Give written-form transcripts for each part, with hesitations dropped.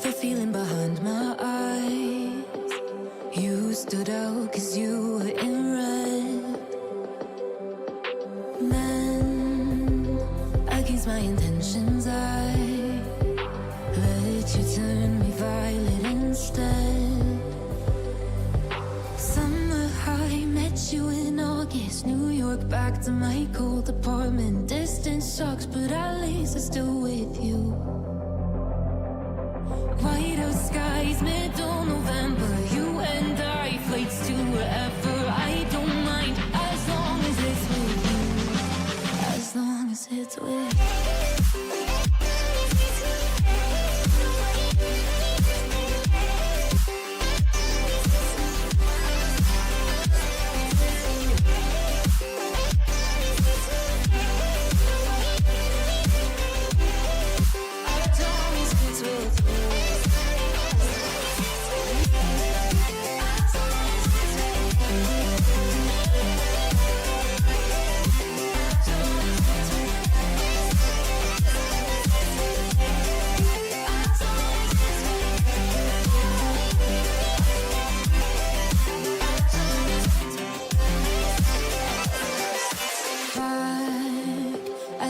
the feeling behind my eyes. You stood out 'cause you were in red. Men, against my intentions, I let you turn me violet instead. Summer high, met you in August. New York, back to my cold apartment. Distance sucks, but at least I'm still with you. White out skies, middle November. You and I, flights to wherever. I don't mind, as long as it's with you. As long as it's with you.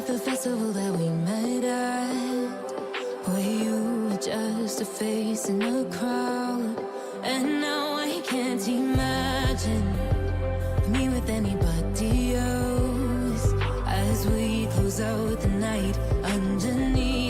The festival that we met at, where you were just a face in a crowd. And now I can't imagine me with anybody else, as we close out the night underneath